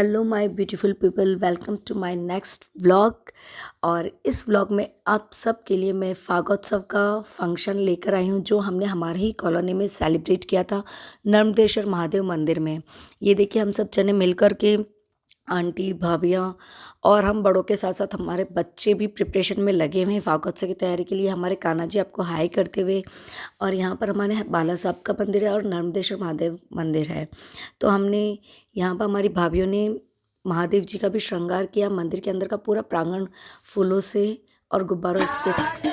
Hello my beautiful people, welcome to my next vlog. और इस vlog में आप सब के लिए मैं फागोत्सव का फंक्शन लेकर आई हूँ जो हमने हमारे ही कॉलोनी में सेलिब्रेट किया था नर्मदेश्वर महादेव मंदिर में। ये देखिए, हम सब जने मिलकर के, आंटी भाभियाँ और हम बड़ों के साथ साथ हमारे बच्चे भी प्रिपरेशन में लगे हुए हैं फागोत्सव की तैयारी के लिए। हमारे कान्हा जी आपको हाय करते हुए। और यहाँ पर हमारे बाला साहब का मंदिर है और नर्मदेश्वर महादेव मंदिर है। तो हमने यहाँ पर हमारी भाभीयों ने महादेव जी का भी श्रृंगार किया। मंदिर के अंदर का पूरा प्रांगण फूलों से और गुब्बारों के साथ।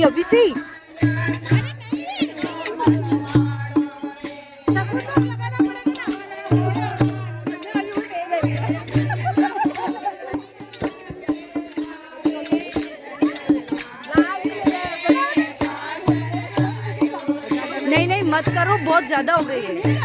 अभी से नहीं नहीं मत करो, बहुत ज्यादा हो गई है।